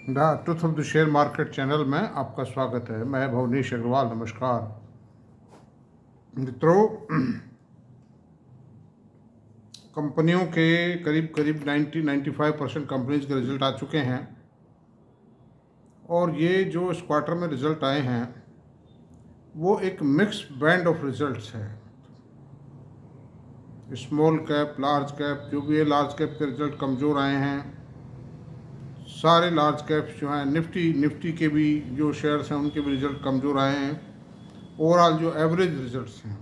The truth of the share market channel में आपका स्वागत है। मैं भवनीश अग्रवाल। नमस्कार मित्रों, कंपनियों के करीब 90-95% कंपनीज के रिजल्ट आ चुके हैं और ये जो इस क्वार्टर में रिजल्ट आए हैं वो एक मिक्स बैंड ऑफ रिजल्ट्स है। स्मॉल कैप, लार्ज कैप, जो भी है लार्ज कैप के रिजल्ट कमज़ोर आए हैं। सारे लार्ज कैप्स जो हैं, निफ्टी के भी जो शेयर्स हैं उनके भी रिजल्ट कमज़ोर आए हैं। ओवरऑल जो एवरेज रिजल्ट्स हैं,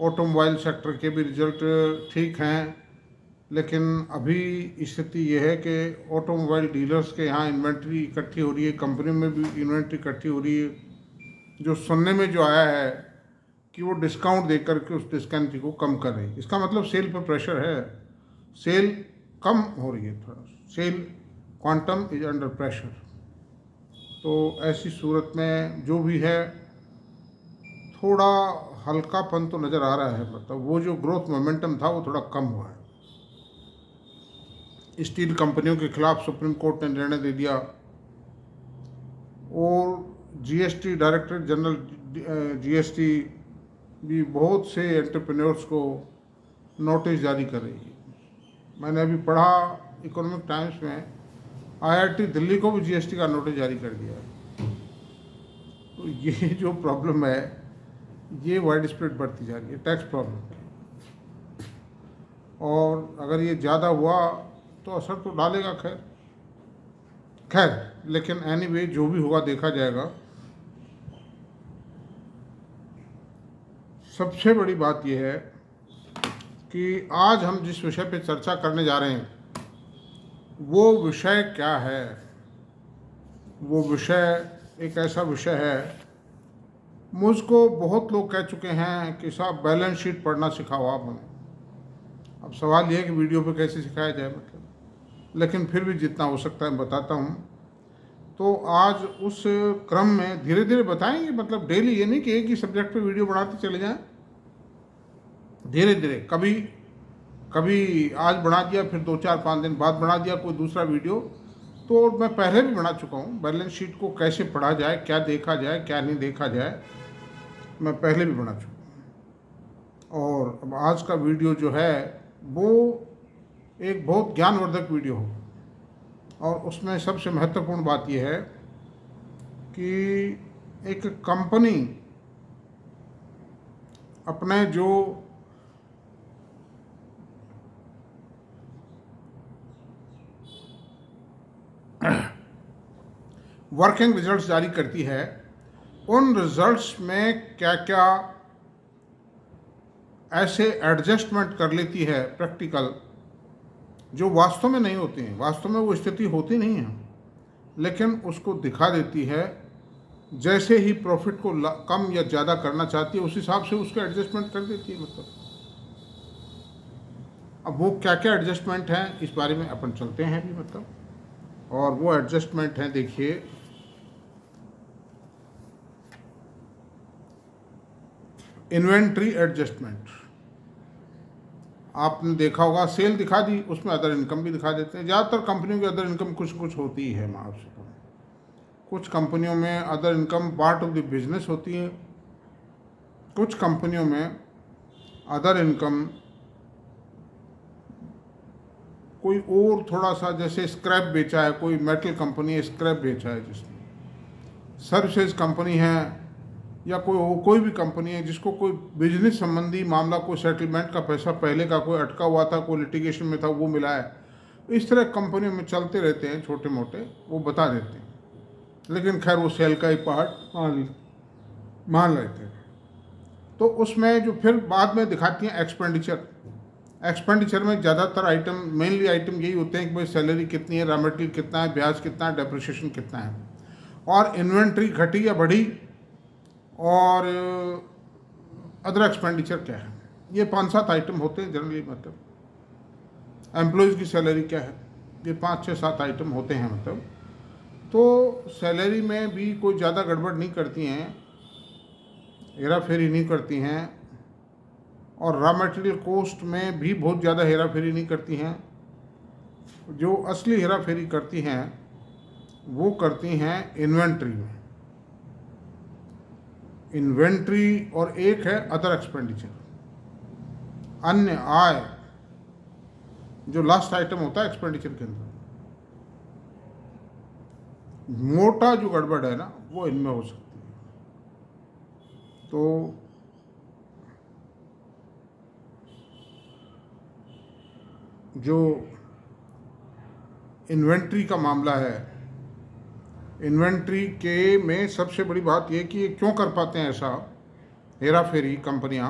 ऑटोमोबाइल सेक्टर के भी रिजल्ट ठीक हैं, लेकिन अभी स्थिति ये है कि ऑटोमोबाइल डीलर्स के यहाँ इन्वेंट्री इकट्ठी हो रही है, कंपनियों में भी इन्वेंट्री इकट्ठी हो रही है। जो सुनने में जो आया है कि वो डिस्काउंट देकर के उस डिस्काउंट को कम कर रही है, इसका मतलब सेल पर प्रेशर है, सेल कम हो रही है, थोड़ा sale quantum is under pressure. तो ऐसी सूरत में जो भी है थोड़ा हल्कापन तो नज़र आ रहा है, मतलब वो जो ग्रोथ मोमेंटम था वो थोड़ा कम हुआ है। स्टील कंपनियों के खिलाफ सुप्रीम कोर्ट ने निर्णय दे दिया और जीएसटी डायरेक्टर जनरल जीएसटी भी बहुत से एंटरप्रेन्योर्स को नोटिस जारी कर रही है। मैंने अभी पढ़ा इकोनॉमिक टाइम्स में, आईआईटी दिल्ली को भी जीएसटी का नोटिस जारी कर दिया है। तो ये जो प्रॉब्लम है ये वाइड स्प्रेड बढ़ती जा रही है, टैक्स प्रॉब्लम। और अगर ये ज़्यादा हुआ तो असर तो डालेगा, खैर लेकिन एनीवे जो भी हुआ देखा जाएगा। सबसे बड़ी बात यह है कि आज हम जिस विषय पे चर्चा करने जा रहे हैं वो विषय क्या है। वो विषय एक ऐसा विषय है, मुझको बहुत लोग कह चुके हैं कि साहब बैलेंस शीट पढ़ना सिखाओ आप हमें। अब सवाल यह है कि वीडियो पे कैसे सिखाया जाए, मतलब, लेकिन फिर भी जितना हो सकता है बताता हूँ। तो आज उस क्रम में धीरे धीरे बताएंगे, मतलब डेली, ये नहीं कि एक ही सब्जेक्ट पे वीडियो बढ़ाते चले जाएं, धीरे धीरे। कभी आज बना दिया, फिर 2-4-5 दिन बाद बना दिया कोई दूसरा वीडियो। तो मैं पहले भी बना चुका हूँ, बैलेंस शीट को कैसे पढ़ा जाए, क्या देखा जाए, क्या नहीं देखा जाए, मैं पहले भी बना चुका हूँ। और अब आज का वीडियो जो है वो एक बहुत ज्ञानवर्धक वीडियो हो, और उसमें सबसे महत्वपूर्ण बात यह है कि एक कंपनी अपने जो वर्किंग रिजल्ट्स जारी करती है, उन रिजल्ट्स में क्या क्या ऐसे एडजस्टमेंट कर लेती है प्रैक्टिकल, जो वास्तव में नहीं होती हैं। वास्तव में वो स्थिति होती नहीं है, लेकिन उसको दिखा देती है। जैसे ही प्रॉफिट को कम या ज़्यादा करना चाहती है उस हिसाब से उसको एडजस्टमेंट कर देती है, मतलब। अब वो क्या क्या एडजस्टमेंट हैं इस बारे में अपन चलते हैं भी, मतलब। और वो एडजस्टमेंट हैं, देखिए, इन्वेंट्री एडजस्टमेंट। आपने देखा होगा, सेल दिखा दी, उसमें अदर इनकम भी दिखा देते हैं। ज़्यादातर कंपनियों की अदर इनकम कुछ कुछ होती है। मैं आपसे कहूँ, कुछ कंपनियों में other income part of the business होती है, कुछ कंपनियों में अदर इनकम कोई और थोड़ा सा, जैसे स्क्रैप बेचा है, कोई मेटल कंपनी है स्क्रैप बेचा है जिसने, सर्विसेज कंपनी है, या कोई भी कंपनी है जिसको कोई बिजनेस संबंधी मामला, कोई सेटलमेंट का पैसा पहले का कोई अटका हुआ था, कोई लिटिगेशन में था, वो मिला है। इस तरह कंपनियों में चलते रहते हैं, छोटे मोटे वो बता देते हैं, लेकिन खैर वो सेल का ही पार्ट मान लेते हैं। तो उसमें जो फिर बाद में दिखाती हैं एक्सपेंडिचर में ज़्यादातर आइटम, मेनली आइटम यही होते हैं कि भाई सैलरी कितनी है, रॉ मटेरियल कितना है, ब्याज कितना है, डेप्रिसिएशन कितना है, और इन्वेंट्री घटी या बढ़ी, और अदर एक्सपेंडिचर क्या है। ये 5-7 आइटम होते हैं जनरली, मतलब एम्प्लॉयज़ की सैलरी क्या है, ये 5-6-7 आइटम होते हैं, मतलब। तो सैलरी में भी कोई ज़्यादा गड़बड़ नहीं करती हैं, हेरा फेरी नहीं करती हैं, और रॉ मटेरियल कॉस्ट में भी बहुत ज़्यादा हेरा फेरी नहीं करती हैं। जो असली हेरा फेरी करती हैं वो करती हैं इन्वेंट्री में, इन्वेंट्री, और एक है अदर एक्सपेंडिचर, अन्य आय, जो लास्ट आइटम होता है एक्सपेंडिचर के अंदर। मोटा जो गड़बड़ है ना वो इनमें हो सकती है। तो जो इन्वेंट्री का मामला है, इन्वेंट्री के में सबसे बड़ी बात यह कि ये क्यों कर पाते हैं ऐसा हेरा फेरी कंपनियां,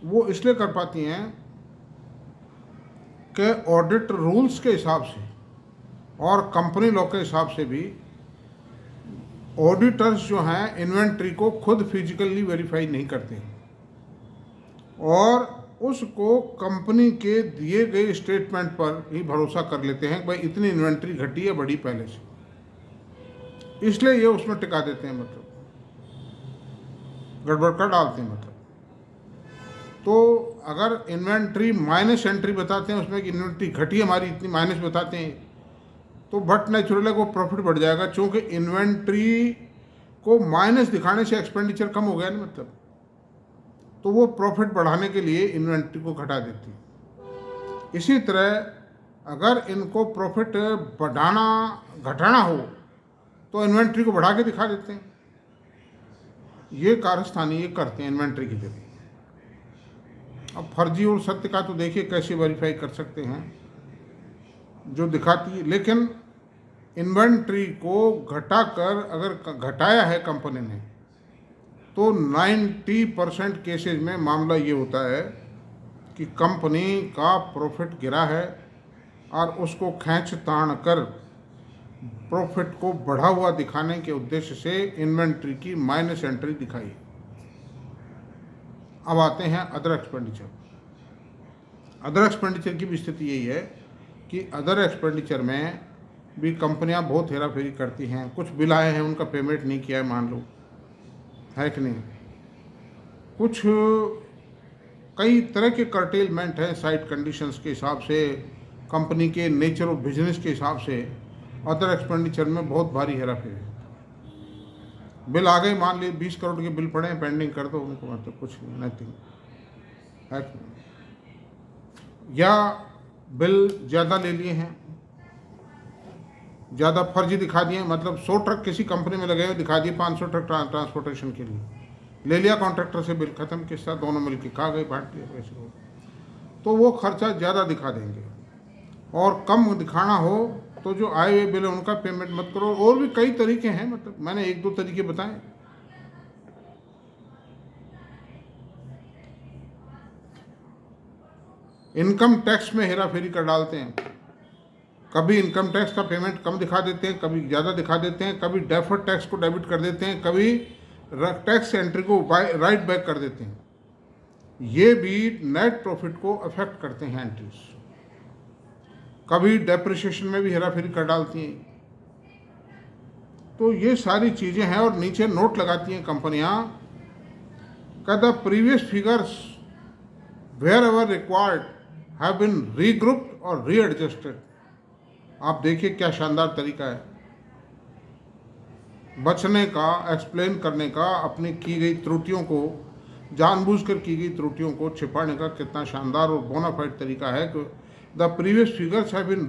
वो इसलिए कर पाती हैं कि ऑडिट रूल्स के हिसाब से और कंपनी लॉ के हिसाब से भी ऑडिटर्स जो हैं इन्वेंट्री को खुद फिजिकली वेरीफाई नहीं करते और उसको कंपनी के दिए गए स्टेटमेंट पर ही भरोसा कर लेते हैं कि भाई इतनी इन्वेंट्री घटी है बढ़ी पहले से, इसलिए ये उसमें टिका देते हैं, मतलब गड़बड़ कर डालते हैं। मतलब तो अगर इन्वेंट्री माइनस एंट्री बताते हैं उसमें कि इन्वेंट्री घटी हमारी इतनी माइनस बताते हैं, तो बट नेचुरल है वो प्रॉफिट बढ़ जाएगा, क्योंकि इन्वेंट्री को माइनस दिखाने से एक्सपेंडिचर कम हो गया ना, मतलब तो वो प्रॉफिट बढ़ाने के लिए इन्वेंट्री को घटा देती है। इसी तरह अगर इनको प्रॉफिट बढ़ाना घटाना हो तो इन्वेंट्री को बढ़ा के दिखा देते हैं। ये कारस्तानी ये करते हैं इन्वेंट्री के जरिए। अब फर्जी और सत्य का तो देखिए कैसे वेरीफाई कर सकते हैं, जो दिखाती है, लेकिन इन्वेंट्री को घटाकर अगर घटाया है कंपनी ने तो 90% केसेज में मामला ये होता है कि कंपनी का प्रॉफिट गिरा है और उसको खींच तान कर प्रॉफिट को बढ़ा हुआ दिखाने के उद्देश्य से इन्वेंट्री की माइनस एंट्री दिखाई। अब आते हैं अदर एक्सपेंडिचर। अदर एक्सपेंडिचर की भी स्थिति यही है कि अदर एक्सपेंडिचर में भी कंपनियां बहुत हेरा फेरी करती हैं। कुछ बिल आए हैं उनका पेमेंट नहीं किया है, मान लो, है कि नहीं। कुछ कई तरह के कर्टेलमेंट हैं साइट कंडीशंस के हिसाब से, कंपनी के नेचर ऑफ बिजनेस के हिसाब से अदर एक्सपेंडिचर में बहुत भारी हेरा फेरी। बिल आ गए, मान लीजिए 20 करोड़ के बिल पड़े हैं, पेंडिंग कर दो उनको, मतलब कुछ नहीं, नथिंग, है कि नहीं। या बिल ज़्यादा ले लिए हैं, ज़्यादा फर्जी दिखा दिए, मतलब 100 ट्रक किसी कंपनी में लगे हुए दिखा दिए 500 ट्रक ट्रांसपोर्टेशन के लिए, ले लिया कॉन्ट्रैक्टर से बिल, खत्म, किस्सा दोनों मिलकर खा गए, बांट लिया पैसे को। तो वो खर्चा ज़्यादा दिखा देंगे। और कम दिखाना हो तो जो आए हुए बिल है उनका पेमेंट मत करो। और भी कई तरीके हैं, मतलब मैंने 1-2 तरीके बताए। इनकम टैक्स में हेरा फेरी कर डालते हैं। कभी इनकम टैक्स का पेमेंट कम दिखा देते हैं, कभी ज़्यादा दिखा देते हैं, कभी डेफर्ड टैक्स को डेबिट कर देते हैं, कभी टैक्स एंट्री को राइट बैक कर देते हैं। ये भी नेट प्रॉफिट को अफेक्ट करते हैं एंट्रीज। कभी डेप्रिसिएशन में भी हेरा फेरी कर डालती हैं। तो ये सारी चीज़ें हैं। और नीचे नोट लगाती हैं कंपनियां का the previous figures wherever required have been regrouped और रीएडजस्टेड। आप देखिए क्या शानदार तरीका है बचने का, एक्सप्लेन करने का, अपनी की गई त्रुटियों को, जानबूझकर की गई त्रुटियों को छिपाने का कितना शानदार और बोनाफाइड तरीका है कि the previous figures have been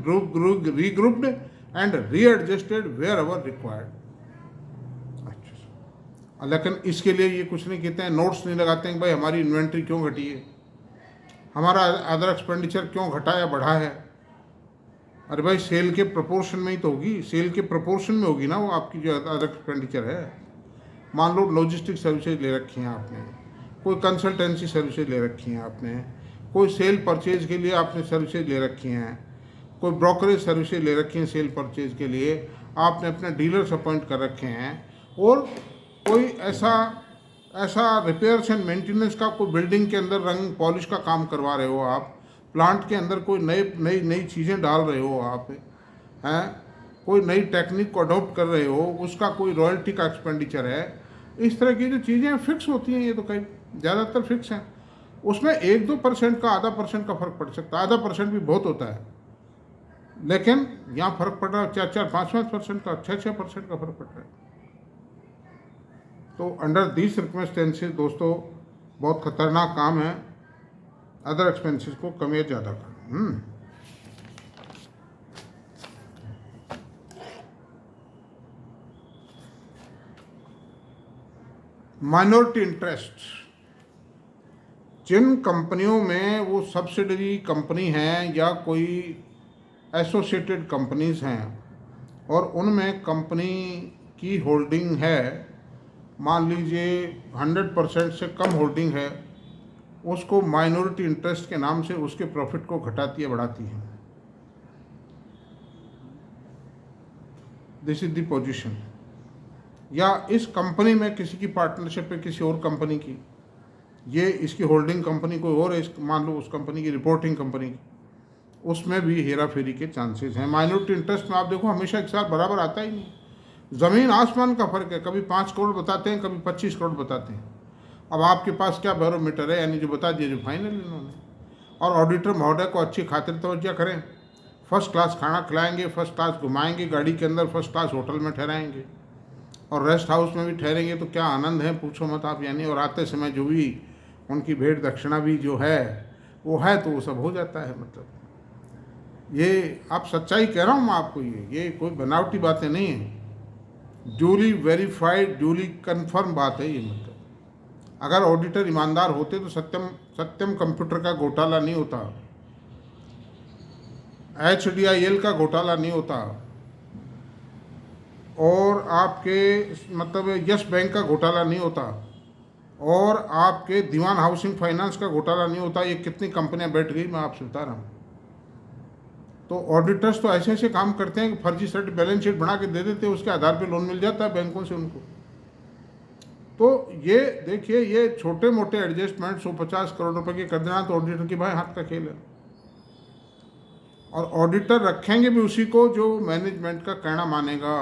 regrouped and readjusted wherever required. अच्छा, लेकिन इसके लिए ये कुछ नहीं कहते हैं, नोट्स नहीं लगाते हैं कि भाई हमारी इन्वेंट्री क्यों घटी है, हमारा अदर एक्सपेंडिचर क्यों घटा या बढ़ा है। अरे भाई सेल के प्रपोर्शन में ही तो होगी, सेल के प्रपोर्शन में होगी ना वो आपकी जो अदर एक्सपेंडिचर है। मान लो लॉजिस्टिक सर्विसेज ले रखी हैं आपने, कोई कंसल्टेंसी सर्विसेज ले रखी हैं आपने, कोई सेल परचेज के लिए आपने सर्विसेज ले रखी हैं, कोई ब्रोकरेज सर्विसेज ले रखी हैं सेल परचेज के लिए, आपने अपने डीलर्स अपॉइंट कर रखे हैं, और कोई ऐसा रिपेयर्स एंड मेंटेनेंस का, कोई बिल्डिंग के अंदर रंग पॉलिश का काम करवा रहे हो आप, प्लांट के अंदर कोई नई चीज़ें डाल रहे हो आप, हैं, कोई नई टेक्निक को अडॉप्ट कर रहे हो, उसका कोई रॉयल्टी का एक्सपेंडिचर है। इस तरह की जो चीज़ें फिक्स होती हैं, ये तो कई ज़्यादातर फिक्स हैं। उसमें 1-2% का, 0.5% का फ़र्क पड़ सकता है। 0.5% भी बहुत होता है, लेकिन यहाँ फर्क पड़ रहा है 4-5% का, 6% का फर्क पड़ रहा है। तो अंडर दीज सर्कमस्टेंसेस दोस्तों बहुत खतरनाक काम है अदर एक्सपेंसेस को कम या ज़्यादा करना। माइनॉरिटी इंटरेस्ट, जिन कंपनियों में वो सब्सिडरी कंपनी हैं या कोई एसोसिएटेड कंपनीज हैं और उनमें कंपनी की होल्डिंग है, मान लीजिए 100% से कम होल्डिंग है, उसको माइनॉरिटी इंटरेस्ट के नाम से उसके प्रॉफिट को घटाती है बढ़ाती है। This is the position. या इस कंपनी में किसी की पार्टनरशिप है किसी और कंपनी की, ये इसकी होल्डिंग कंपनी कोई और है, मान लो उस कंपनी की रिपोर्टिंग कंपनी की, उसमें भी हेरा फेरी के चांसेस हैं। माइनॉरिटी इंटरेस्ट में आप देखो हमेशा एक साथ बराबर आता ही नहीं, ज़मीन आसमान का फ़र्क है। कभी 5 करोड़ बताते हैं, कभी 25 करोड़ बताते हैं। अब आपके पास क्या बैरोमीटर है, यानी जो बता दिया जो फाइनल इन्होंने। और ऑडिटर महोदय को अच्छी खातिर तवज्जो करें, फर्स्ट क्लास खाना खिलाएंगे, फर्स्ट क्लास घुमाएंगे, गाड़ी के अंदर फर्स्ट क्लास होटल में ठहराएंगे और रेस्ट हाउस में भी ठहरेंगे, तो क्या आनंद है पूछो मत आप। यानी और आते समय जो भी उनकी भेंट दक्षिणा भी जो है वो है, तो वो सब हो जाता है। मतलब ये आप सच्चाई कह रहा हूँ मैं आपको, ये कोई बनावटी बातें नहीं है, ड्यूली वेरीफाइड ड्यूली कन्फर्म बात है ये। मतलब अगर ऑडिटर ईमानदार होते तो सत्यम कंप्यूटर का घोटाला नहीं होता, HDIL का घोटाला नहीं होता, और आपके मतलब यस बैंक का घोटाला नहीं होता, और आपके दीवान हाउसिंग फाइनेंस का घोटाला नहीं होता। ये कितनी कंपनियां बैठ गई मैं आपसे बता रहा हूँ। तो ऑडिटर्स तो ऐसे ऐसे काम करते हैं कि फर्जी सर्ट बैलेंस शीट बना के दे देते हैं, उसके आधार पे लोन मिल जाता है बैंकों से उनको। तो ये देखिए, ये छोटे मोटे एडजस्टमेंट 150 करोड़ रुपए के कर देना तो ऑडिटर के भाई हाथ का खेल है। और ऑडिटर रखेंगे भी उसी को जो मैनेजमेंट का कहना मानेगा।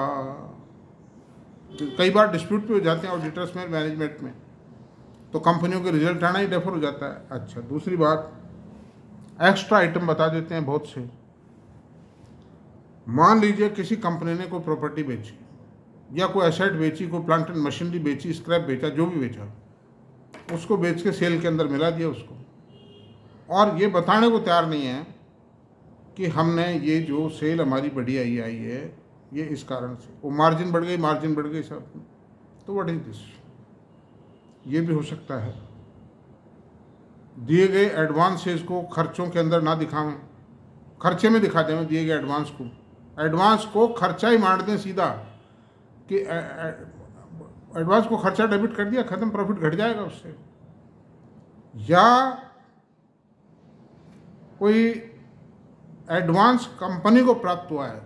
कई बार डिस्प्यूट भी हो जाते हैं ऑडिटर्स में मैनेजमेंट में, तो कंपनियों के रिजल्ट आना ही डेफर हो जाता है। अच्छा, दूसरी बात, एक्स्ट्रा आइटम बता देते हैं बहुत से। मान लीजिए किसी कंपनी ने कोई प्रॉपर्टी बेची या कोई एसेट बेची, कोई प्लांट एंड मशीनरी बेची, स्क्रैप बेचा, जो भी बेचा, उसको बेच के सेल के अंदर मिला दिया उसको, और ये बताने को तैयार नहीं है कि हमने ये जो सेल हमारी बढ़िया आई है ये इस कारण से, वो मार्जिन बढ़ गई सब। तो व्हाट इज दिस? ये भी हो सकता है। दिए गए एडवांसेस को खर्चों के अंदर ना दिखावें, खर्चे में दिखा दें दिए गए एडवांस को खर्चा ही मान दें सीधा कि एडवांस को खर्चा डेबिट कर दिया, खत्म, प्रॉफिट घट जाएगा उससे। या कोई एडवांस कंपनी को प्राप्त हुआ है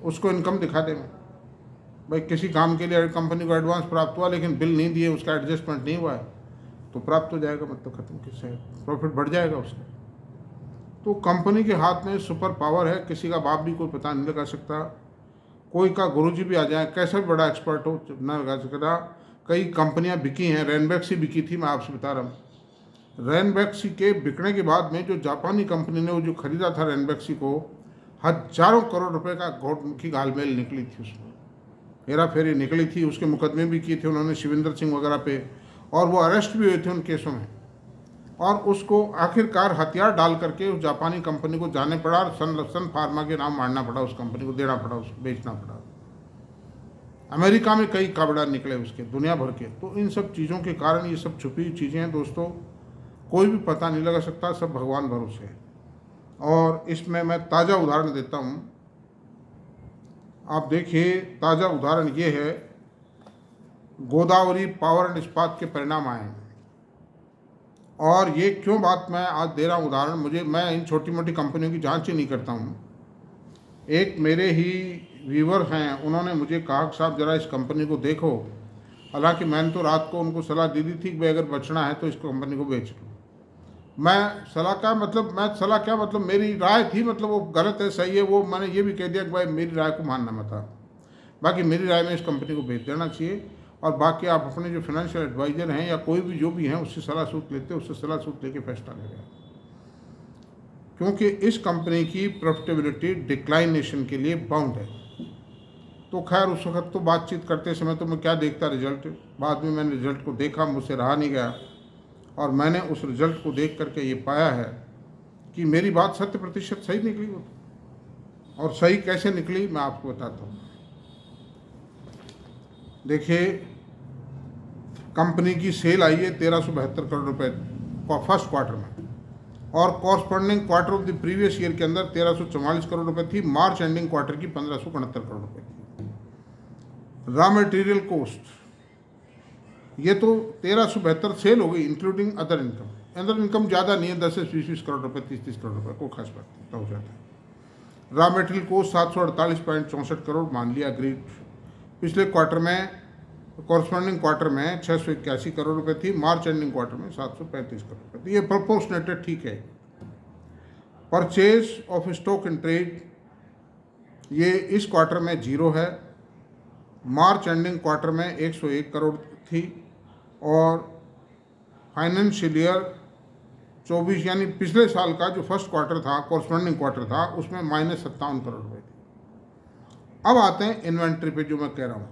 उसको इनकम दिखा दें भाई, किसी काम के लिए कंपनी को एडवांस प्राप्त हुआ लेकिन बिल नहीं दिए, उसका एडजस्टमेंट नहीं हुआ है, तो प्राप्त हो जाएगा, मतलब खत्म, किससे प्रॉफिट बढ़ जाएगा उसका। तो कंपनी के हाथ में सुपर पावर है, किसी का बाप भी कोई पता नहीं लगा सकता, कोई का गुरुजी भी आ जाए, कैसा भी बड़ा एक्सपर्ट हो ना लगा सकता। कई कंपनियां बिकी हैं, रेनबैक्सी बिकी थी, मैं आपसे बता रहा हूँ। रेनबैक्सी के बिकने के बाद में जो जापानी कंपनी ने वो जो खरीदा था रेनबैक्सी को, हजारों करोड़ रुपए का घोटमुखी घालमेल निकली थी, उसमें हेरा फेरी निकली थी, उसके मुकदमे भी किए थे उन्होंने शिविंदर सिंह वगैरह पे, और वो अरेस्ट भी हुए थे उन केसों में। और उसको आखिरकार हथियार डाल करके उस जापानी कंपनी को जाने पड़ा और सन फार्मा के नाम मारना पड़ा, उस कंपनी को देना पड़ा, उसको बेचना पड़ा। अमेरिका में कई काबड़ा निकले उसके, दुनिया भर के। तो इन सब चीज़ों के कारण ये सब छुपी चीज़ें हैं दोस्तों, कोई भी पता नहीं लगा सकता, सब भगवान भरोसे है। और इसमें मैं ताज़ा उदाहरण देता हूँ, आप देखिए, ताज़ा उदाहरण ये है, गोदावरी पावर एंड इस्पात के परिणाम आए। और ये क्यों बात मैं आज दे रहा हूँ उदाहरण, मैं इन छोटी मोटी कंपनियों की जांच ही नहीं करता हूँ। एक मेरे ही व्यूवर हैं, उन्होंने मुझे कहा कि साहब ज़रा इस कंपनी को देखो। हालांकि मैंने तो रात को उनको सलाह दी थी कि भाई अगर बचना है तो इस कंपनी को बेच लो। मैं सलाह क्या मतलब मेरी राय थी, मतलब वो गलत है सही है वो मैंने ये भी कह दिया कि भाई मेरी राय को मानना मत आप, बाकी मेरी राय में इस कंपनी को बेच देना चाहिए। और बाकी आप अपने जो फाइनेंशियल एडवाइज़र हैं या कोई भी जो भी हैं उससे सलाह सूत्र लेते, उससे सलाह सूत्र लेके फैसला ले रहे हैं। क्योंकि इस कंपनी की प्रॉफिटेबिलिटी डिक्लाइनेशन के लिए बाउंड है। तो खैर उस वक्त तो बातचीत करते समय तो मैं क्या देखता रिजल्ट, बाद में मैंने रिजल्ट को देखा, मुझसे रहा नहीं गया और मैंने उस रिजल्ट को देख करके ये पाया है कि मेरी बात 100% सही निकली वो। और सही कैसे निकली मैं आपको बताता हूँ। देखिए, कंपनी की सेल आई है 1372 करोड़ रुपए फर्स्ट क्वार्टर में, और corresponding quarter of the previous year के अंदर 1344 करोड़ रुपए थी। मार्च एंडिंग क्वार्टर की 1569 करोड़ रुपए थी। रॉ मटेरियल कॉस्ट ये तो 1372 सेल हो गई including other income. Other income ज़्यादा नहीं है, 10 से 20 करोड़ रुपए, 30 करोड़ रुपए, को खास बात नहीं, तो हो जाता है। रॉ मटेरियल कॉस्ट 748.64 करोड़ मान लिया, अग्रीड। पिछले क्वार्टर में, कॉरस्पॉन्डिंग क्वार्टर में 681 करोड़ रुपए थी, मार्च एंडिंग क्वार्टर में 735 करोड़ रुपए थी। ये प्रोपोर्शनेटेड ठीक है। Purchase of stock in trade ये इस क्वार्टर में 0 है, मार्च एंडिंग क्वार्टर में 101 करोड़ थी, और फाइनेंशियल ईयर 24 यानी पिछले साल का जो फर्स्ट क्वार्टर था, कॉरस्पॉन्डिंग क्वार्टर था, उसमें -57 करोड़ रुपए थी। अब आते हैं इन्वेंट्री पे, जो मैं कह रहा हूँ।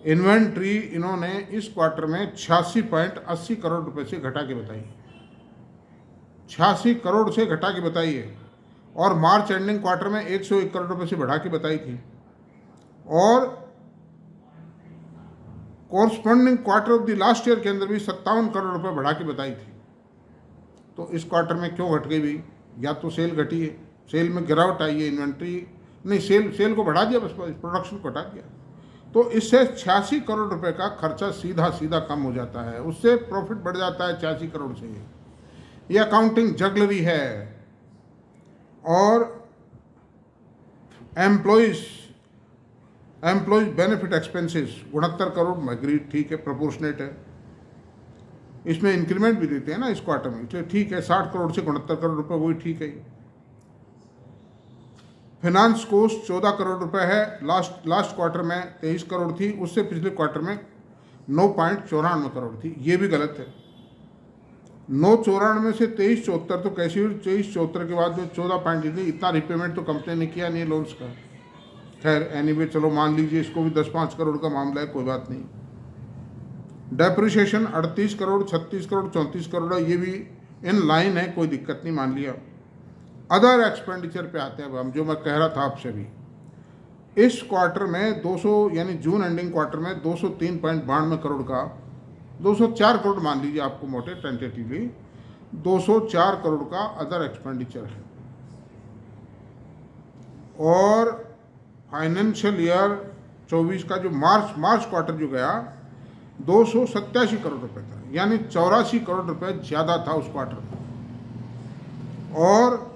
इन्वेंट्री इन्होंने इस क्वार्टर में 86.80 करोड़ रुपए से घटा के बताई, 86 करोड़ से घटा के बताई है, और मार्च एंडिंग क्वार्टर में 101 करोड़ रुपए से बढ़ा के बताई थी, और corresponding quarter of the last year के अंदर भी 57 करोड़ रुपए बढ़ा के बताई थी। तो इस क्वार्टर में क्यों घट गई भाई? या तो सेल घटी है, सेल में गिरावट आई है, इन्वेंट्री नहीं, सेल को बढ़ा दिया, बस प्रोडक्शन को घटा दिया। तो इससे 86 करोड़ रुपए का खर्चा सीधा सीधा कम हो जाता है, उससे प्रॉफिट बढ़ जाता है 86 करोड़ से। ये अकाउंटिंग जगलरी है। और employees benefit expenses 69 crore, agreed, ठीक है, प्रोपोर्शनेट है। इसमें इंक्रीमेंट भी देते हैं ना इस क्वार्टर में, इसलिए ठीक है, 60 करोड़ से 69 करोड़ रुपए, वही ठीक है। फाइनेंस कॉस्ट 14 करोड़ रुपए है, लास्ट क्वार्टर में 23 करोड़ थी, उससे पिछले क्वार्टर में 9.94 करोड़ थी। ये भी गलत है। 9.94 से 23.74 तो कैसी हुई? 23.74 के बाद में 14 इतना रिपेमेंट तो कंपनी ने किया नहीं लोन्स का। खैर एनीवे, चलो मान लीजिए इसको भी 10-5 करोड़ का मामला है, कोई बात नहीं। डेप्रिसिएशन 38 करोड़, 36 करोड़, 34 करोड़ है, ये भी इन लाइन है, कोई दिक्कत नहीं, मान लिया। अदर एक्सपेंडिचर पे आते हैं अब हम, जो मैं कह रहा था आपसे भी। इस क्वार्टर में 200 यानी जून एंडिंग क्वार्टर में 203.92 करोड़ का, 204 करोड़ मान लीजिए आपको मोटे टेंटेटिवली, 204 करोड़ का अदर एक्सपेंडिचर है। और फाइनेंशियल ईयर 24 का जो मार्च क्वार्टर जो गया 287 करोड़ रुपए था, यानी 84 करोड़ रुपए ज़्यादा था उस क्वार्टर में। और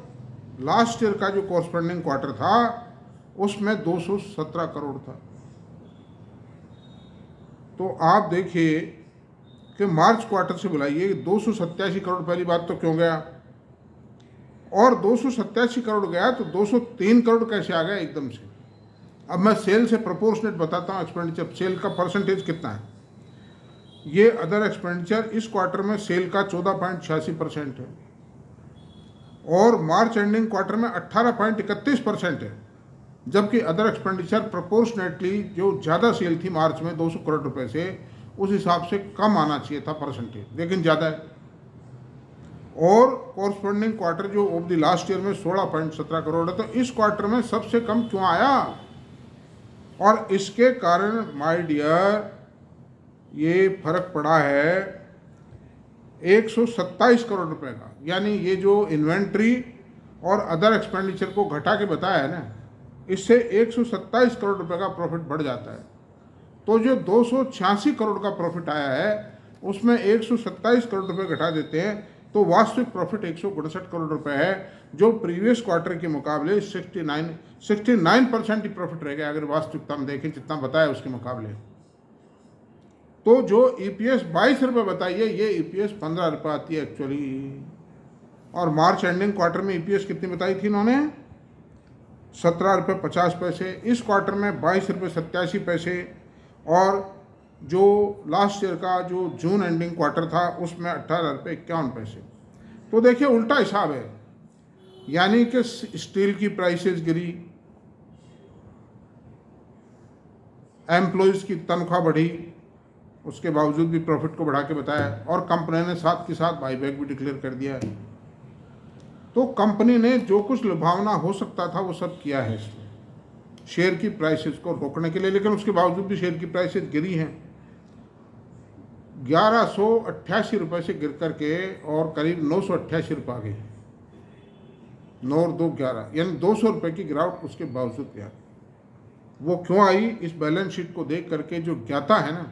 लास्ट ईयर का जो कॉरस्पॉन्डिंग क्वार्टर था उसमें 217 करोड़ था। तो आप देखिए कि मार्च क्वार्टर से बुलाइए 287 करोड़, पहली बात तो क्यों गया, और 287 करोड़ गया तो 203 करोड़ कैसे आ गया एकदम से? अब मैं सेल से प्रोपोर्शनेट बताता हूँ एक्सपेंडिचर, सेल का परसेंटेज कितना है। ये अदर एक्सपेंडिचर इस क्वार्टर में सेल का 14.86% है, और मार्च एंडिंग क्वार्टर में 18.31% है, जबकि अदर एक्सपेंडिचर प्रोपोर्शनेटली जो ज़्यादा सेल थी मार्च में 200 करोड़ रुपए से, उस हिसाब से कम आना चाहिए था परसेंटेज, लेकिन ज़्यादा है। और कॉरस्पॉन्डिंग क्वार्टर जो ऑफ द लास्ट ईयर में 16.17 करोड़ है, तो इस क्वार्टर में सबसे कम क्यों आया? और इसके कारण माय डियर ये फर्क पड़ा है 127 करोड़ रुपए का। यानी ये जो इन्वेंट्री और अदर एक्सपेंडिचर को घटा के बताया है ना, इससे 127 करोड़ रुपए का प्रॉफिट बढ़ जाता है। तो जो 286 करोड़ का प्रॉफिट आया है उसमें 127 करोड़ रुपए घटा देते हैं, तो वास्तविक प्रॉफिट 169 करोड़ रुपए है, जो प्रीवियस क्वार्टर के मुकाबले 69% ही प्रॉफिट रह गया अगर वास्तविकता में देखें, जितना बताया उसके मुकाबले। तो जो ईपीएस 22 रुपये बताइए, ये ईपीएस 15 रुपये आती है एक्चुअली। और मार्च एंडिंग क्वार्टर में ईपीएस कितनी बताई थी इन्होंने? 17 रुपये 50 पैसे। इस क्वार्टर में 22 रुपये 87 पैसे, और जो लास्ट ईयर का जो जून एंडिंग क्वार्टर था उसमें 18 रुपये 51 पैसे। तो देखिए उल्टा हिसाब है। यानी कि स्टील की प्राइसेस गिरी, एम्प्लॉयज़ की तनख्वाह बढ़ी, उसके बावजूद भी प्रॉफिट को बढ़ा के बताया, और कंपनी ने साथ के साथ बाईबैक भी डिक्लेयर कर दिया है। तो कंपनी ने जो कुछ लुभावना हो सकता था वो सब किया है इसमें शेयर की प्राइसेस को रोकने के लिए, लेकिन उसके बावजूद भी शेयर की प्राइसेस गिरी हैं 1188 रुपये से गिर करके और करीब 988 रुपये आ गई। 9 और 2 11, यानी 200 रुपये की गिरावट उसके बावजूद गया। वो क्यों आई? इस बैलेंस शीट को देख करके जो ज्ञाता है ना,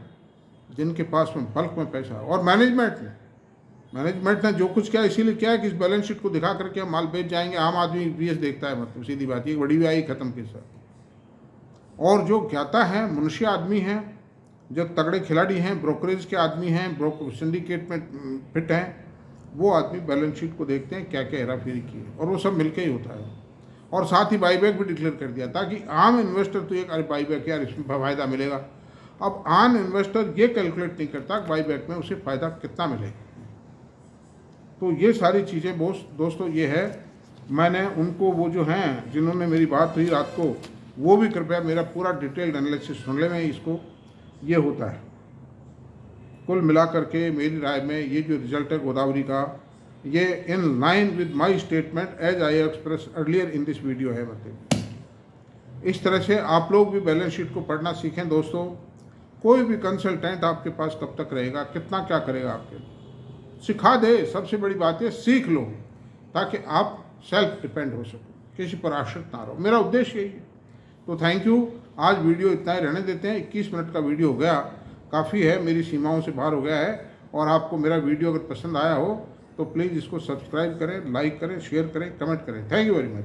जिनके पास में बल्क में पैसा है, और मैनेजमेंट ने जो कुछ किया इसीलिए क्या है कि इस बैलेंस शीट को दिखा करके हम माल बेच जाएंगे। आम आदमी ईपीएस देखता है, मतलब सीधी बात, ये बड़ी भी आई खत्म के साथ। और जो ज्ञाता है, मनुष्य आदमी हैं, जो तगड़े खिलाड़ी हैं, ब्रोकरेज के आदमी हैं, सिंडिकेट में फिट हैं, वो आदमी बैलेंस शीट को देखते हैं क्या क्या हेरा फेरी की है, और वो सब मिलके ही होता है। और साथ ही बाईबैक भी डिक्लेयर कर दिया, ताकि आम इन्वेस्टर तो एक, अरे बाईबैक यार इसमें फ़ायदा मिलेगा। अब आम इन्वेस्टर ये कैलकुलेट नहीं करता कि बाईबैक में उसे फ़ायदा कितना मिलेगा। तो ये सारी चीज़ें दोस्तों ये है, मैंने उनको, वो जो हैं जिन्होंने मेरी बात हुई रात को, वो भी कृपया मेरा पूरा डिटेल्ड एनालिसिस सुन ले। मैं इसको, ये होता है कुल मिला करके मेरी राय में ये जो रिजल्ट है गोदावरी का, ये in line with my statement as I express earlier in this video है। मतलब इस तरह से आप लोग भी बैलेंस शीट को पढ़ना सीखें दोस्तों। कोई भी कंसल्टेंट आपके पास कब तक रहेगा, कितना क्या करेगा आपके, सिखा दे। सबसे बड़ी बात है सीख लो, ताकि आप सेल्फ डिपेंड हो सको, किसी पर आश्रित ना रहो। मेरा उद्देश्य यही है। तो थैंक यू। आज वीडियो इतना ही रहने देते हैं। 21 मिनट का वीडियो हो गया, काफ़ी है, मेरी सीमाओं से बाहर हो गया है। और आपको मेरा वीडियो अगर पसंद आया हो तो प्लीज़ इसको सब्सक्राइब करें, लाइक करें, शेयर करें, कमेंट करें। Thank you very much.